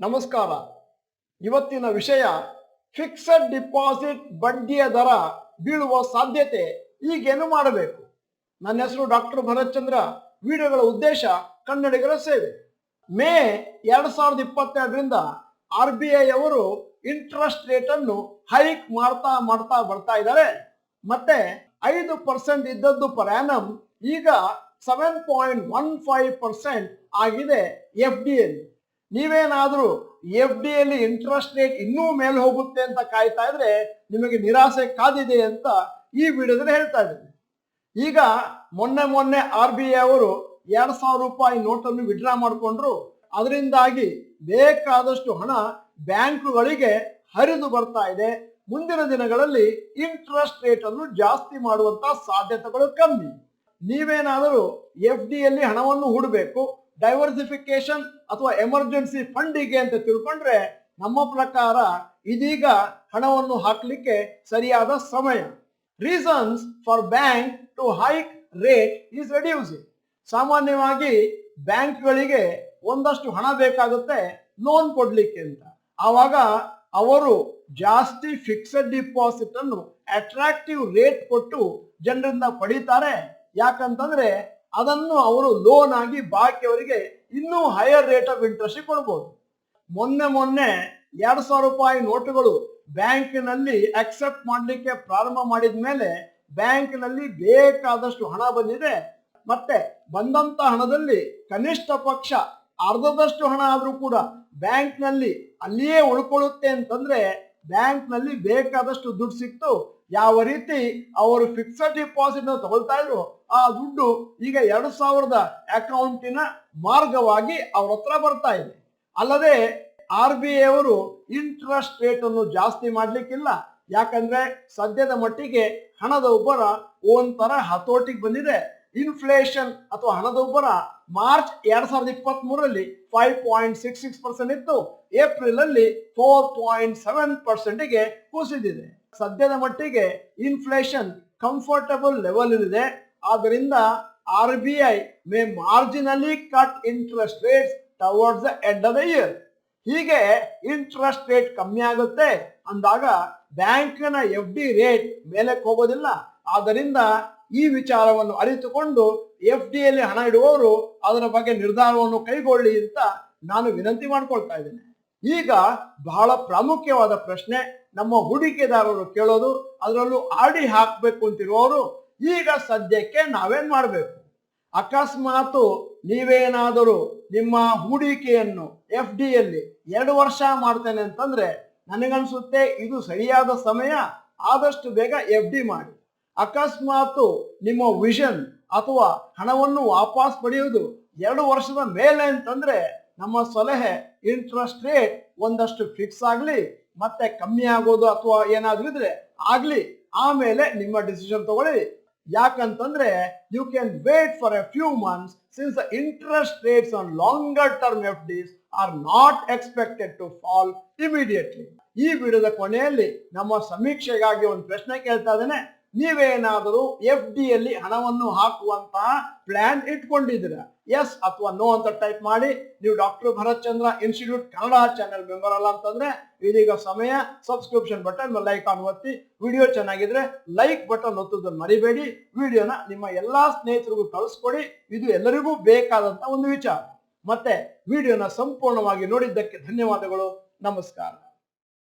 ನಮಸ್ಕಾರ. ಇವತ್ತಿನ ವಿಷಯ ಫಿಕ್ಸೆಡ್ ಡಿಪಾಸಿಟ್ ಬಡ್ಡಿಯ ದರ ಬೀಳುವ ಸಾಧ್ಯತೆ, ಈಗೇನು ಮಾಡಬೇಕು. ನನ್ನ ಹೆಸರು ಡಾಕ್ಟರ್ ಭರತ್ ಚಂದ್ರ. ವಿಡಿಯೋಗಳ ಉದ್ದೇಶ ಕನ್ನಡಿಗರ ಸೇವೆ. ಮೇ 2022ರಿಂದ RBI ಅವರು ಇಂಟ್ರೆಸ್ಟ್ ರೇಟ್ ಅನ್ನು ಹೈಕ್ ಮಾಡ್ತಾ ಬರ್ತಾ ಇದ್ದಾರೆ. ಮತ್ತೆ 5% ಇದ್ದದ್ದು ಪರ್ ಆ್ಯನಮ್ ಈಗ 7.15% ಆಗಿದೆ FD ಯಲ್ಲಿ. ನೀವೇನಾದ್ರೂ FD ಯಲ್ಲಿ ಇಂಟ್ರೆಸ್ಟ್ ರೇಟ್ ಇನ್ನೂ ಮೇಲೆ ಹೋಗುತ್ತೆ ಅಂತ ಕಾಯ್ತಾ ಇದ್ರೆ ನಿಮಗೆ ನಿರಾಸೆ ಕಾದಿದೆ ಅಂತ ಈ ವಿಡಿಯೋದಲ್ಲಿ ಹೇಳ್ತಾ ಇದ್ದೀನಿ. ಈಗ ಮೊನ್ನೆ RBI ಅವರು 2,000 ರೂಪಾಯಿ ನೋಟನ್ನು ವಿಡ್ರಾ ಮಾಡಿಕೊಂಡ್ರು. ಅದರಿಂದಾಗಿ ಬೇಕಾದಷ್ಟು ಹಣ ಬ್ಯಾಂಕುಗಳಿಗೆ ಹರಿದು ಬರ್ತಾ ಇದೆ. ಮುಂದಿನ ದಿನಗಳಲ್ಲಿ ಇಂಟ್ರೆಸ್ಟ್ ರೇಟ್ ಅನ್ನು ಜಾಸ್ತಿ ಮಾಡುವಂತ ಸಾಧ್ಯತೆಗಳು ಕಮ್ಮಿ. ನೀವೇನಾದರೂ FD ಯಲ್ಲಿ ಹಣವನ್ನು ಹೂಡಬೇಕು, ಡೈವರ್ಸಿಫಿಕೇಶನ್ ಅಥವಾ ಎಮರ್ಜೆನ್ಸಿ ಫಂಡಿಗೆ ಅಂತ ತಿಳ್ಕೊಂಡ್ರೆ ನಮ್ಮ ಪ್ರಕಾರ ಇದೀಗ ಹಣವನ್ನು ಹಾಕಲಿಕ್ಕೆ ಸರಿಯಾದ ಸಮಯ. Reasons for bank to hike rate is reducing. ಸಾಮಾನ್ಯವಾಗಿ ಬ್ಯಾಂಕ್ಗಳಿಗೆ ಒಂದಷ್ಟು ಹಣ ಬೇಕಾಗುತ್ತೆ ಲೋನ್ ಕೊಡ್ಲಿಕ್ಕೆ ಅಂತ. ಆವಾಗ ಅವರು ಜಾಸ್ತಿ ಫಿಕ್ಸೆಡ್ ಡಿಪಾಸಿಟ್ ಅನ್ನು ಅಟ್ರಾಕ್ಟಿವ್ ರೇಟ್ ಕೊಟ್ಟು ಜನರಿಂದ ಪಡೀತಾರೆ. ಯಾಕಂತಂದ್ರೆ ಅದನ್ನು ಅವರು ಲೋನ್ ಆಗಿ ಬಾಕಿಯವರಿಗೆ ಇನ್ನೂ ಹೈಯರ್ ರೇಟ್ ಆಫ್ ಇಂಟ್ರೆಸ್ಟ್ ಕೊಡ್ಬೋದು. ಮೊನ್ನೆ 2,000 ರೂಪಾಯಿ ನೋಟುಗಳು ಬ್ಯಾಂಕಿನಲ್ಲಿ ಅಕ್ಸೆಪ್ಟ್ ಮಾಡಲಿಕ್ಕೆ ಪ್ರಾರಂಭ ಮಾಡಿದ ಮೇಲೆ ಬ್ಯಾಂಕಿನಲ್ಲಿ ಬೇಕಾದಷ್ಟು ಹಣ ಬಂದಿದೆ. ಮತ್ತೆ ಬಂದಂತ ಹಣದಲ್ಲಿ ಕನಿಷ್ಠ ಪಕ್ಷ ಅರ್ಧದಷ್ಟು ಹಣ ಆದ್ರೂ ಕೂಡ ಬ್ಯಾಂಕ್ನಲ್ಲಿ ಅಲ್ಲಿಯೇ ಉಳ್ಕೊಳ್ಳುತ್ತೆ ಅಂತಂದ್ರೆ ಬ್ಯಾಂಕ್ನಲ್ಲಿ ಬೇಕಾದಷ್ಟು ದುಡ್ಡು ಸಿಕ್ತು. ಯಾವ ರೀತಿ ಅವರು ಫಿಕ್ಸೆಡ್ ಡಿಪಾಸಿಟ್ ತಗೊಳ್ತಾ ಇದ್ರು ಆ ದುಡ್ಡು ಈಗ 2,000 ಅಕೌಂಟಿನ ಮಾರ್ಗವಾಗಿ ಅವ್ರ ಹತ್ರ ಬರ್ತಾ ಇದೆ. ಅಲ್ಲದೆ RBI ಅವರು ಇಂಟ್ರೆಸ್ಟ್ ರೇಟ್ ಅನ್ನು ಜಾಸ್ತಿ ಮಾಡ್ಲಿಕ್ಕಿಲ್ಲ. ಯಾಕಂದ್ರೆ ಸದ್ಯದ ಮಟ್ಟಿಗೆ ಹಣದ ಉಬ್ಬರ ಒಂಥರ ಹತೋಟಿಗೆ ಬಂದಿದೆ. ಇನ್ಫ್ಲೇಷನ್ ಅಥವಾ ಹಣದ ಉಬ್ಬರ ಮಾರ್ಚ್ 2023ರಲ್ಲಿ 5.66% ಇತ್ತು. ಏಪ್ರಿಲ್ ಅಲ್ಲಿ 4.7%ಗೆ ಕುಸಿದಿದೆ. ಸದ್ಯದ ಮಟ್ಟಿಗೆ ಇನ್ಫ್ಲೇಷನ್ ಕಂಫರ್ಟಬಲ್ ಲೆವೆಲ್ ಇದೆ. ಆದ್ದರಿಂದ RBI May ಮಾರ್ಜಿನಲಿ cut interest rates towards the end of the year. ಹೀಗೆ ಇಂಟ್ರೆಸ್ಟ್ ರೇಟ್ ಕಮ್ಮಿ ಆಗುತ್ತೆ ಅಂದಾಗ ಬ್ಯಾಂಕಿನ FD ರೇಟ್ ಮೇಲಕ್ಕೆ ಹೋಗೋದಿಲ್ಲ. ಆದ್ದರಿಂದ ಈ ವಿಚಾರವನ್ನು ಅರಿತುಕೊಂಡು FD ಯಲ್ಲಿ ಹಣ ಇಡುವವರು ಅದರ ಬಗ್ಗೆ ನಿರ್ಧಾರವನ್ನು ಕೈಗೊಳ್ಳಿ ಅಂತ ನಾನು ವಿನಂತಿ ಮಾಡ್ಕೊಳ್ತಾ ಇದ್ದೇನೆ. ಈಗ ಬಹಳ ಪ್ರಾಮುಖ್ಯವಾದ ಪ್ರಶ್ನೆ ನಮ್ಮ ಹೂಡಿಕೆದಾರರು ಕೇಳೋದು, ಅದರಲ್ಲೂ RD ಹಾಕಬೇಕು ಅಂತಿರುವವರು ಈಗ ಸದ್ಯಕ್ಕೆ ನಾವೇನ್ ಮಾಡಬೇಕು? ಅಕಸ್ಮಾತ್ ನೀವೇನಾದರೂ ನಿಮ್ಮ ಹೂಡಿಕೆಯನ್ನು FD ಯಲ್ಲಿ 2 ವರ್ಷ ಮಾಡ್ತೇನೆ ಅಂತಂದ್ರೆ ನನಗನ್ಸುತ್ತೆ ಇದು ಸರಿಯಾದ ಸಮಯ. ಆದಷ್ಟು ಬೇಗ FD ಮಾಡಿ. ಅಕಸ್ಮಾತ್ ನಿಮ್ಮ ವಿಷನ್ ಅಥವಾ ಹಣವನ್ನು ವಾಪಸ್ ಪಡೆಯುವುದು 2 ವರ್ಷದ ಮೇಲೆ ಅಂತಂದ್ರೆ ನಮ್ಮ ಸಲಹೆ ಇಂಟ್ರೆಸ್ಟ್ ರೇಟ್ ಒಂದಷ್ಟು ಫಿಕ್ಸ್ ಆಗಲಿ, ಮತ್ತೆ ಕಮ್ಮಿ ಆಗೋದು ಅಥವಾ ಏನಾದ್ರೂ ಇದ್ರೆ ಆಗ್ಲಿ, ಆಮೇಲೆ ನಿಮ್ಮ ಡಿಸಿಷನ್ ತಗೊಳ್ಳಿ. ಯಾಕಂತಂದ್ರೆ you can wait for a few months since the interest rates on longer term FDs are not expected to fall immediately. ಈ ವಿಡಿಯೋದ ಕೊನೆಯಲ್ಲಿ ನಮ್ಮ ಸಮೀಕ್ಷೆಗಾಗಿ ಒಂದು ಪ್ರಶ್ನೆ ಕೇಳ್ತಾ ಇದ್ದೇನೆ. ನೀವೇನಾದರೂ FD ಯಲ್ಲಿ ಹಣವನ್ನು ಹಾಕುವಂತಹ ಪ್ಲಾನ್ ಇಟ್ಕೊಂಡಿದ್ದೀರಾ? ಎಸ್ ಅಥವಾ ನೋ ಅಂತ ಟೈಪ್ ಮಾಡಿ. ನೀವು ಡಾಕ್ಟರ್ ಭರತ್ ಚಂದ್ರ ಇನ್ಸ್ಟಿಟ್ಯೂಟ್ ಕನ್ನಡ ಚಾನೆಲ್ ಮೆಂಬರ್ ಅಲ್ಲ ಅಂತಂದ್ರೆ ಇದೀಗ ಸಮಯ. ಸಬ್ಸ್ಕ್ರಿಪ್ಷನ್ ಬಟನ್ ಲೈಕ್ ಅನ್ನು ಒತ್ತಿ. ವಿಡಿಯೋ ಚೆನ್ನಾಗಿದ್ರೆ ಲೈಕ್ ಬಟನ್ ಒತ್ತುವುದನ್ನು ಮರಿಬೇಡಿ. ವಿಡಿಯೋನ ನಿಮ್ಮ ಎಲ್ಲಾ ಸ್ನೇಹಿತರಿಗೂ ಕಳಿಸ್ಕೊಡಿ. ಇದು ಎಲ್ಲರಿಗೂ ಬೇಕಾದಂತ ಒಂದು ವಿಚಾರ. ಮತ್ತೆ ವಿಡಿಯೋನ ಸಂಪೂರ್ಣವಾಗಿ ನೋಡಿದ್ದಕ್ಕೆ ಧನ್ಯವಾದಗಳು. ನಮಸ್ಕಾರ.